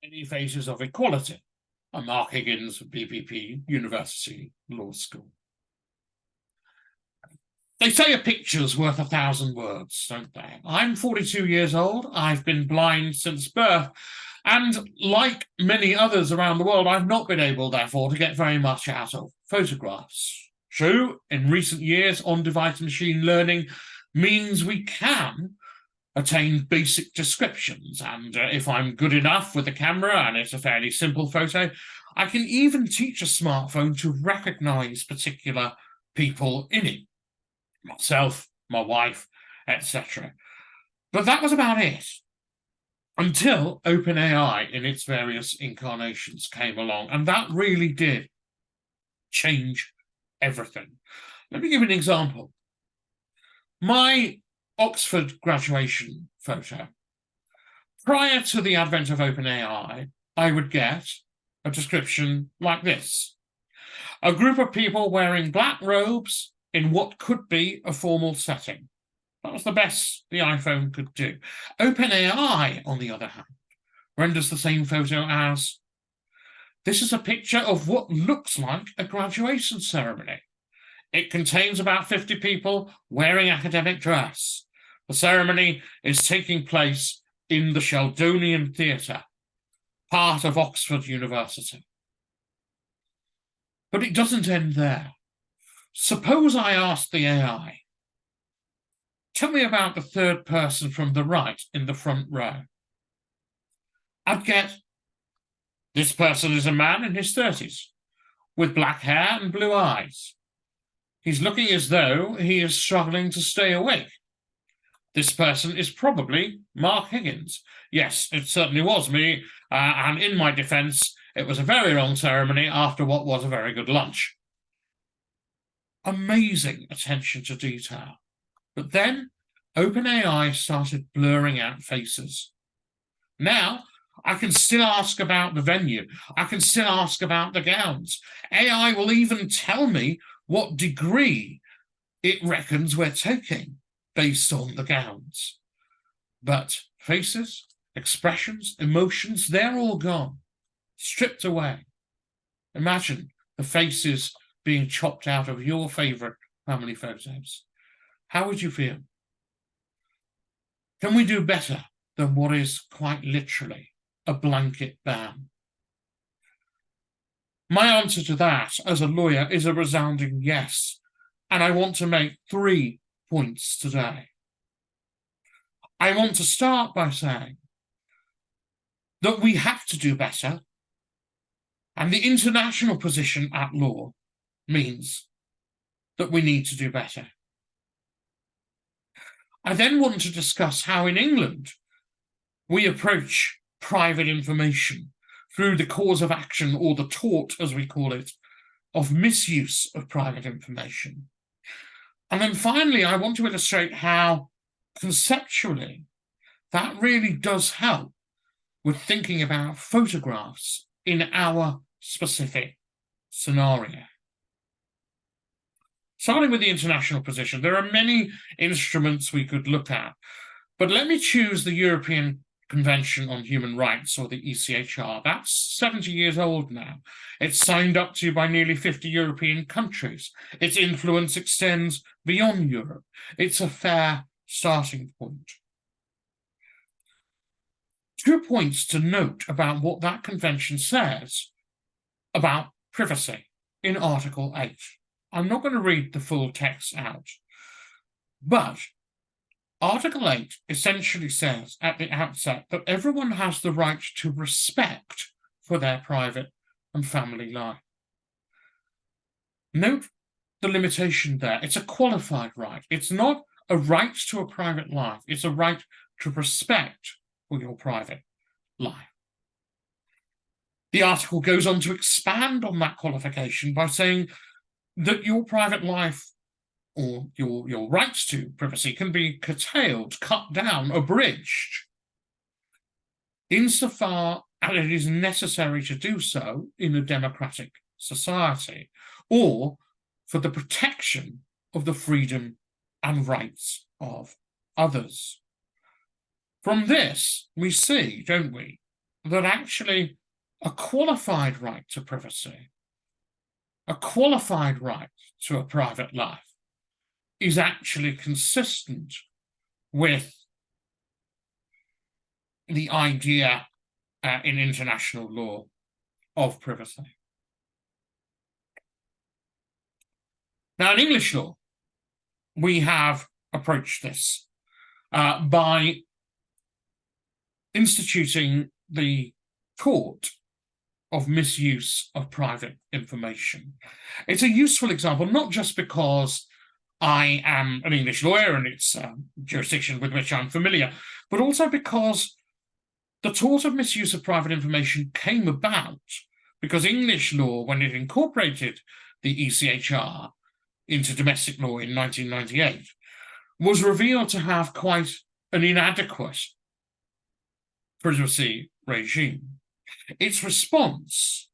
many faces of equality. I'm Mark Higgins, BPP University Law School. They say a picture's worth 1,000 words, don't they? I'm 42 years old. I've been blind since birth. And like many others around the world, I've not been able, therefore, to get very much out of photographs. True, in recent years, on-device machine learning means we can attain basic descriptions. And if I'm good enough with the camera and it's a fairly simple photo, I can even teach a smartphone to recognize particular people in it. Myself, my wife, etc. But that was about it. Until OpenAI in its various incarnations came along. And that really did change everything. Let me give an example. My Oxford graduation photo. Prior to the advent of OpenAI, I would get a description like this. A group of people wearing black robes in what could be a formal setting. That was the best the iPhone could do. OpenAI, on the other hand, renders the same photo as, this is a picture of what looks like a graduation ceremony. It contains about 50 people wearing academic dress. The ceremony is taking place in the Sheldonian Theatre, part of Oxford University. But it doesn't end there. Suppose I ask the AI, tell me about the third person from the right in the front row. I'd get, this person is a man in his 30s, with black hair and blue eyes. He's looking as though he is struggling to stay awake. This person is probably Mark Higgins. Yes, it certainly was me, and in my defence, it was a very long ceremony after what was a very good lunch. Amazing attention to detail. But then OpenAI started blurring out faces. Now, I can still ask about the venue. I can still ask about the gowns. AI will even tell me what degree it reckons we're taking based on the gowns. But faces, expressions, emotions, they're all gone, stripped away. Imagine the faces being chopped out of your favourite family photos. How would you feel? Can we do better than what is quite literally a blanket ban? My answer to that as a lawyer is a resounding yes, and I want to make 3 points today. I want to start by saying that we have to do better, and the international position at law means that we need to do better. I then want to discuss how in England we approach private information through the cause of action, or the tort, as we call it, of misuse of private information. And then finally, I want to illustrate how conceptually that really does help with thinking about photographs in our specific scenario. Starting with the international position, there are many instruments we could look at, but let me choose the European Convention on Human Rights, or the ECHR. That's 70 years old now. It's signed up to by nearly 50 European countries. Its influence extends beyond Europe. It's a fair starting point. 2 points to note about what that convention says about privacy in Article 8. I'm not going to read the full text out, but Article 8 essentially says at the outset that everyone has the right to respect for their private and family life. Note the limitation there. It's a qualified right. It's not a right to a private life. It's a right to respect for your private life. The article goes on to expand on that qualification by saying that your private life, or your rights to privacy, can be curtailed, cut down, abridged, insofar as it is necessary to do so in a democratic society, or for the protection of the freedom and rights of others. From this, we see, don't we, that actually a qualified right to privacy, a qualified right to a private life, is actually consistent with the idea in international law of privacy. Now, in English law, we have approached this by instituting the tort of misuse of private information. It's a useful example, not just because I am an English lawyer and it's a jurisdiction with which I'm familiar, but also because the tort of misuse of private information came about because English law, when it incorporated the ECHR into domestic law in 1998, was revealed to have quite an inadequate privacy regime. Its response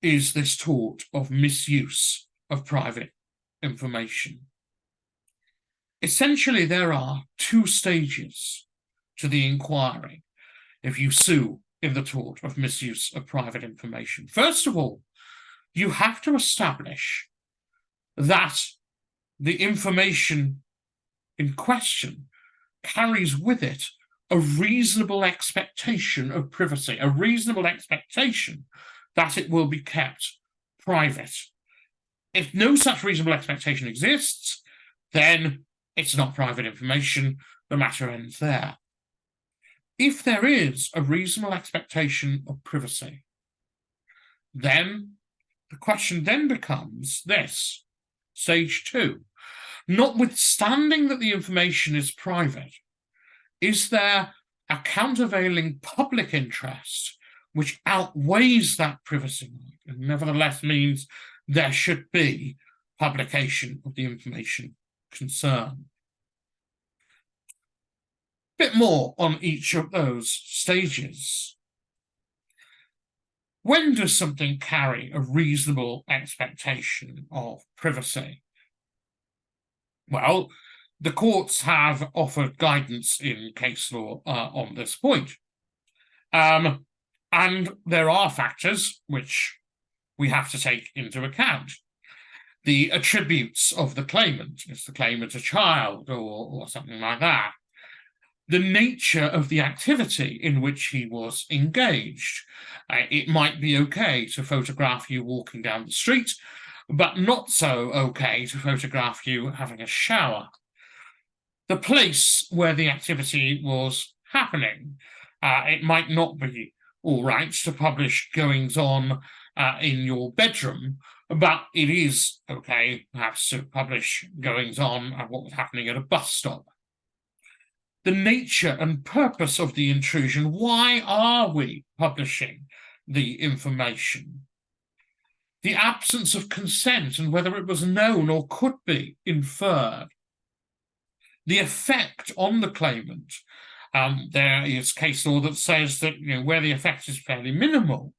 is this tort of misuse of private information. Essentially, there are two stages to the inquiry if you sue in the tort of misuse of private information. First of all, you have to establish that the information in question carries with it a reasonable expectation of privacy, a reasonable expectation that it will be kept private. If no such reasonable expectation exists, then it's not private information, the matter ends there. If there is a reasonable expectation of privacy, then the question then becomes this, stage two. Notwithstanding that the information is private, is there a countervailing public interest which outweighs that privacy right and nevertheless means there should be publication of the information concerned? A bit more on each of those stages. When does something carry a reasonable expectation of privacy? Well, the courts have offered guidance in case law on this point. And there are factors which we have to take into account. The attributes of the claimant, is the claimant a child or something like that? The nature of the activity in which he was engaged. It might be okay to photograph you walking down the street, but not so okay to photograph you having a shower. The place where the activity was happening. It might not be all right to publish goings-on in your bedroom, but it is okay perhaps to publish goings-on of what was happening at a bus stop. The nature and purpose of the intrusion. Why are we publishing the information? The absence of consent and whether it was known or could be inferred. The effect on the claimant. There is case law that says that where the effect is fairly minimal,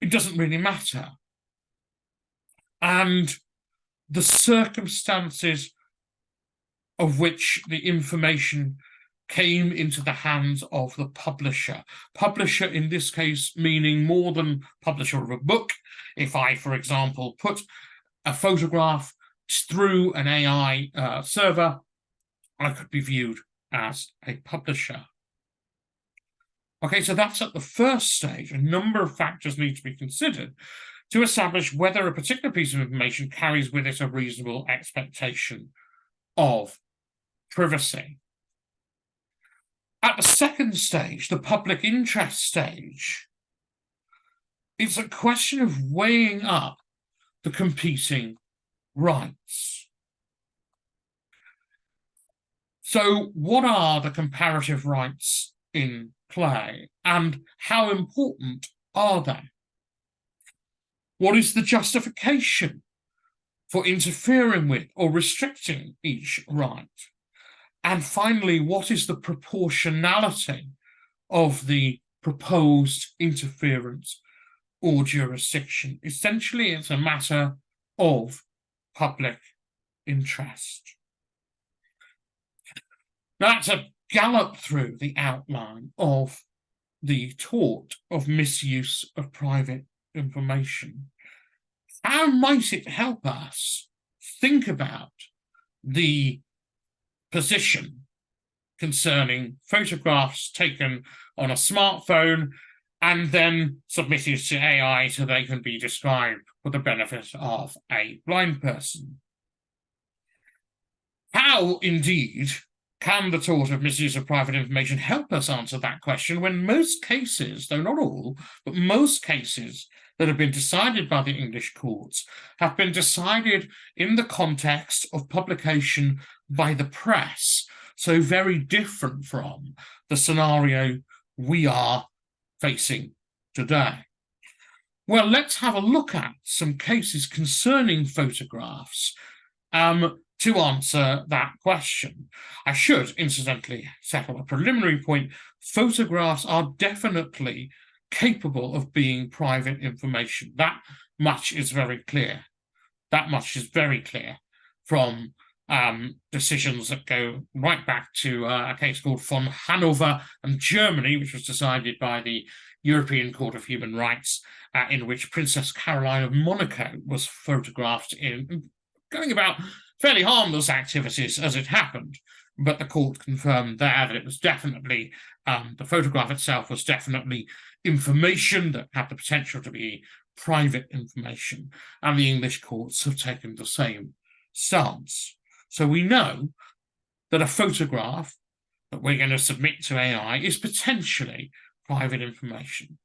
it doesn't really matter. And the circumstances of which the information came into the hands of the publisher. Publisher in this case meaning more than publisher of a book. If I, for example, put a photograph through an AI server, I could be viewed as a publisher. Okay, so that's at the first stage. A number of factors need to be considered to establish whether a particular piece of information carries with it a reasonable expectation of privacy. At the second stage, the public interest stage, it's a question of weighing up the competing rights. So what are the comparative rights in play and how important are they? What is the justification for interfering with or restricting each right? And finally, what is the proportionality of the proposed interference or jurisdiction? Essentially, it's a matter of public interest. Now, that's a gallop through the outline of the tort of misuse of private information, how might it help us think about the position concerning photographs taken on a smartphone and then submitted to AI so they can be described for the benefit of a blind person? How, indeed, can the tort of misuse of private information help us answer that question when most cases, though not all, but most cases that have been decided by the English courts have been decided in the context of publication by the press, so very different from the scenario we are facing today? Well, let's have a look at some cases concerning photographs to answer that question. I should, incidentally, settle a preliminary point. Photographs are definitely capable of being private information. That much is very clear. That much is very clear from decisions that go right back to a case called von Hanover and Germany, which was decided by the European Court of Human Rights, in which Princess Caroline of Monaco was photographed in going about fairly harmless activities as it happened, but the court confirmed there that it was definitely, the photograph itself was definitely information that had the potential to be private information, and the English courts have taken the same stance. So we know that a photograph that we're going to submit to AI is potentially private information.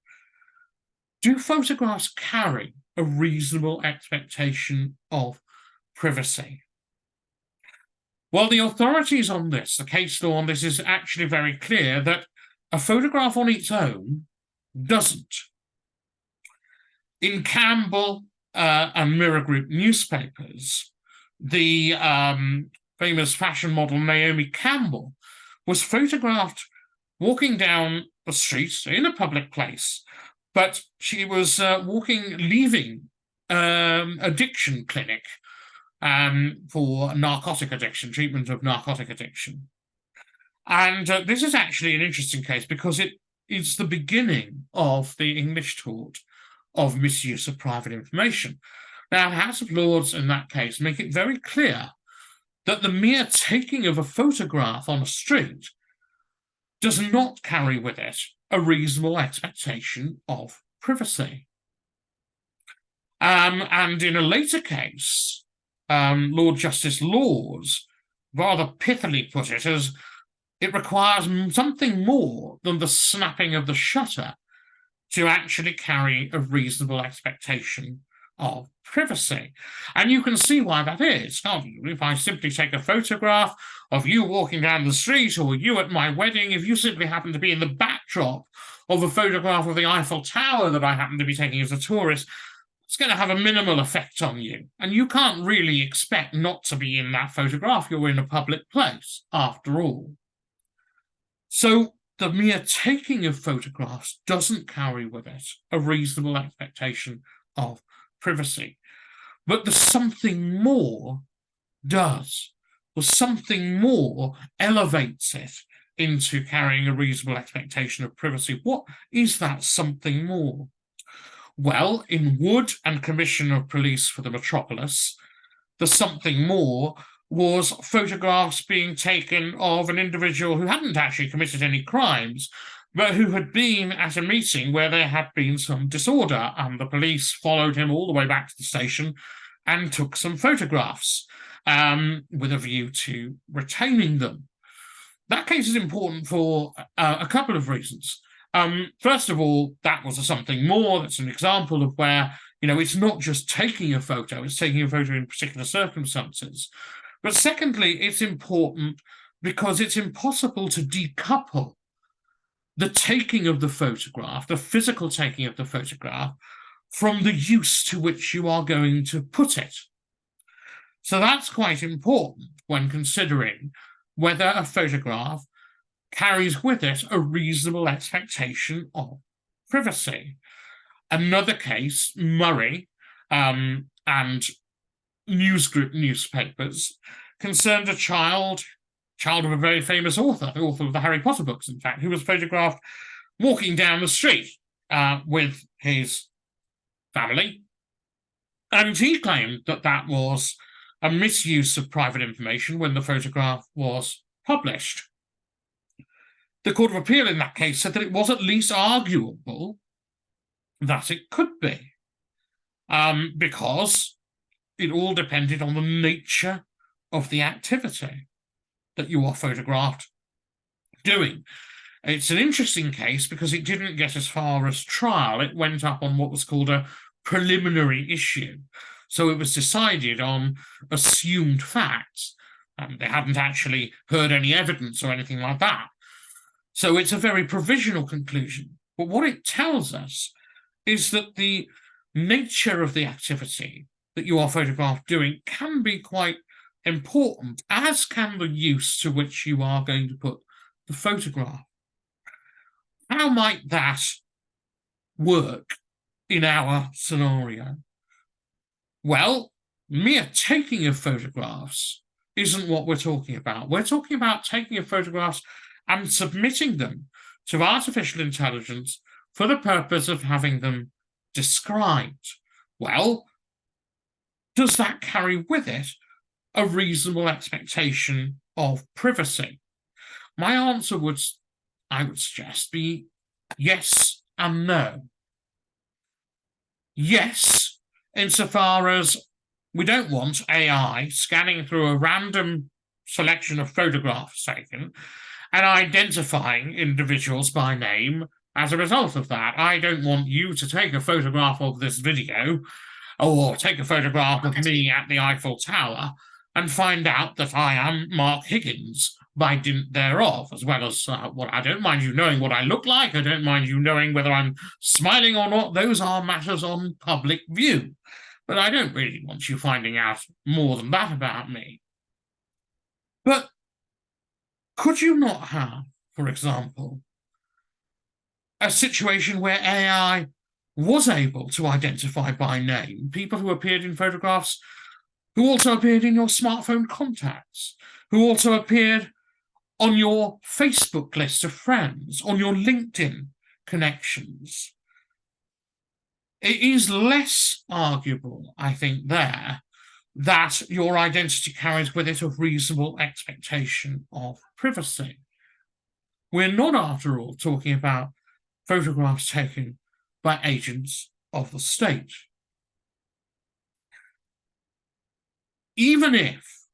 Do photographs carry a reasonable expectation of privacy? Well, the authorities on this, the case law on this, is actually very clear that a photograph on its own doesn't. In Campbell and Mirror Group newspapers, the famous fashion model Naomi Campbell was photographed walking down the street in a public place, but she was leaving addiction clinic for narcotic addiction, treatment of narcotic addiction. And this is actually an interesting case because it is the beginning of the English tort of misuse of private information. Now, the House of Lords in that case make it very clear that the mere taking of a photograph on a street does not carry with it a reasonable expectation of privacy. And in a later case, Lord Justice Laws rather pithily put it as it requires something more than the snapping of the shutter to actually carry a reasonable expectation of privacy. And you can see why that is, can't you? If I simply take a photograph of you walking down the street or you at my wedding, if you simply happen to be in the backdrop of a photograph of the Eiffel Tower that I happen to be taking as a tourist, it's going to have a minimal effect on you. And you can't really expect not to be in that photograph. You're in a public place, after all. So the mere taking of photographs doesn't carry with it a reasonable expectation of privacy. But the something more does. The something more elevates it into carrying a reasonable expectation of privacy. What is that something more? Well, in Wood and Commission of Police for the Metropolis, the something more was photographs being taken of an individual who hadn't actually committed any crimes, but who had been at a meeting where there had been some disorder, and the police followed him all the way back to the station and took some photographs with a view to retaining them. That case is important for a couple of reasons. First of all, that was something more. That's an example of where, it's not just taking a photo, it's taking a photo in particular circumstances. But secondly, it's important because it's impossible to decouple the taking of the photograph, the physical taking of the photograph, from the use to which you are going to put it. So that's quite important when considering whether a photograph carries with it a reasonable expectation of privacy. Another case, Murray and News Group newspapers, concerned a child of a very famous author, the author of the Harry Potter books, in fact, who was photographed walking down the street with his family, and he claimed that that was a misuse of private information when the photograph was published. The Court of Appeal in that case said that it was at least arguable that it could be, because it all depended on the nature of the activity that you are photographed doing. It's an interesting case because it didn't get as far as trial. It went up on what was called a preliminary issue. So it was decided on assumed facts. They hadn't actually heard any evidence or anything like that. So it's a very provisional conclusion. But what it tells us is that the nature of the activity that you are photographed doing can be quite important, as can the use to which you are going to put the photograph. How might that work in our scenario? Well, mere taking of photographs isn't what we're talking about. We're talking about taking of photographs and submitting them to artificial intelligence for the purpose of having them described. Well, does that carry with it a reasonable expectation of privacy? My answer would, I would suggest, be yes and no. Yes, insofar as we don't want AI scanning through a random selection of photographs taken and identifying individuals by name as a result of that. I don't want you to take a photograph of this video or take a photograph of me at the Eiffel Tower and find out that I am Mark Higgins by dint thereof, as well as what I don't mind you knowing what I look like. I don't mind you knowing whether I'm smiling or not. Those are matters on public view. But I don't really want you finding out more than that about me. But could you not have, for example, a situation where AI was able to identify by name people who appeared in photographs, who also appeared in your smartphone contacts, who also appeared on your Facebook list of friends, on your LinkedIn connections? It is less arguable, I think, there, that your identity carries with it a reasonable expectation of privacy. We're not, after all, talking about photographs taken by agents of the state. Even if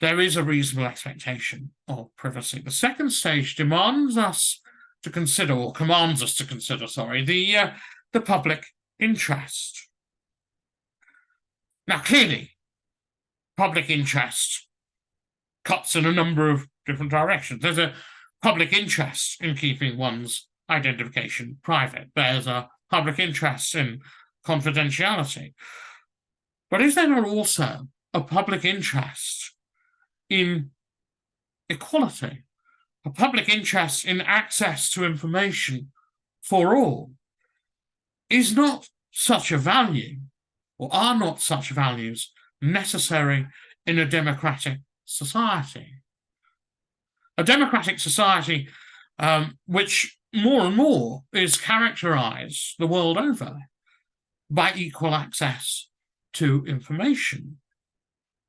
there is a reasonable expectation of privacy, the second stage demands us to consider, or commands us to consider, the public interest. Now, clearly, public interest cuts in a number of different directions. There's a public interest in keeping one's identification private. There's a public interest in confidentiality. But is there not also a public interest in equality, a public interest in access to information for all? Is not such a value, or are not such values necessary in a democratic society? A democratic society which more and more is characterized the world over by equal access to information.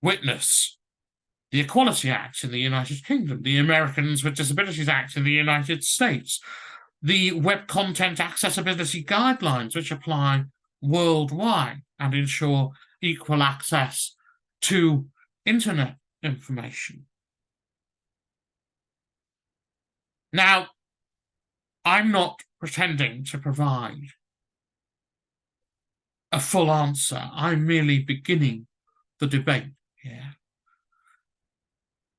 Witness the Equality Act in the United Kingdom, the Americans with Disabilities Act in the United States, the Web Content Accessibility Guidelines, which apply worldwide and ensure equal access to internet information. Now, I'm not pretending to provide a full answer. I'm merely beginning the debate here.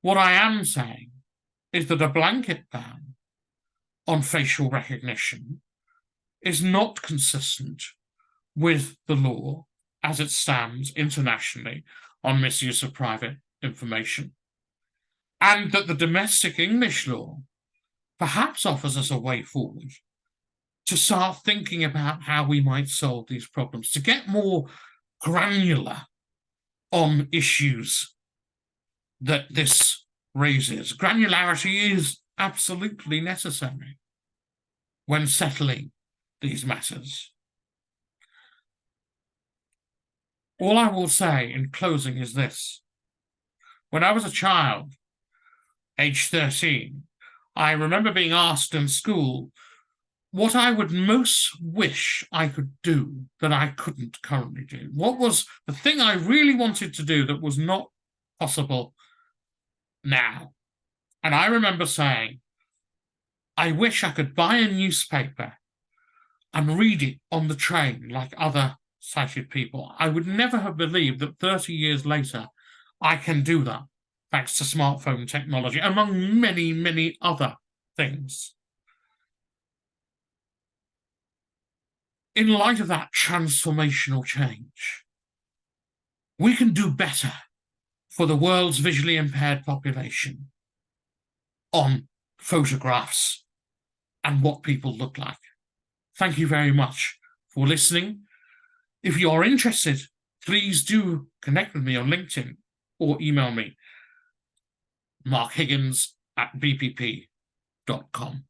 What I am saying is that a blanket ban on facial recognition is not consistent with the law as it stands internationally on misuse of private information, and that the domestic English law perhaps offers us a way forward to start thinking about how we might solve these problems, to get more granular on issues that this raises. Granularity is absolutely necessary. when settling these matters. All I will say in closing is this. When I was a child, age 13, I remember being asked in school what I would most wish I could do that I couldn't currently do. What was the thing I really wanted to do that was not possible now? And I remember saying, I wish I could buy a newspaper and read it on the train like other sighted people. I would never have believed that 30 years later, I can do that, thanks to smartphone technology, among many, many other things. In light of that transformational change, we can do better for the world's visually impaired population on photographs and what people look like. Thank you very much for listening. If you're interested, please do connect with me on LinkedIn or email me, markhiggins@bpp.com.